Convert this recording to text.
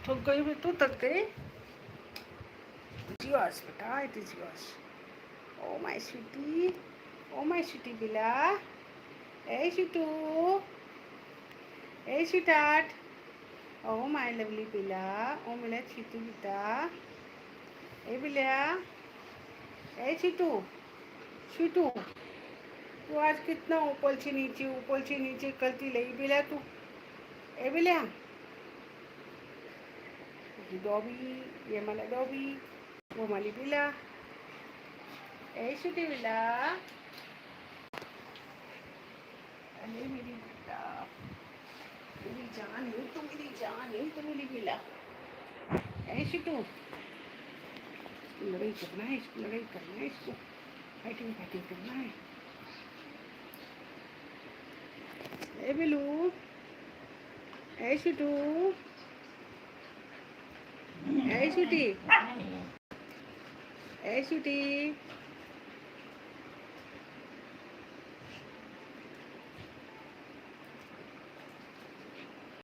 थक गई मैं, तू थक गई? It's yours, beta. It is yours. Oh my sweetie. Oh my sweetie Bila. Hey Shitu. Hey sweetheart. Oh my lovely Bila. Oh my Shitu beta. Hey Bila. Hey Shitu. Shitu. तू आज कितना ऊपर से नीचे करती रही बिला तू. ए बिल्या, डॉबी, ये मला डॉबी, वो माली बिला. ए छोटी बिला, अरे मेरी बिला, मेरी जान है तो, मेरी जान है तो मेरी बिला. ए छोटू, लड़ाई करना है इसको, लड़ाई करना है इसको, फाइटिंग फाइटिंग करना है. ए बिलू, ए छोटू, ए छोटी, ए छोटी.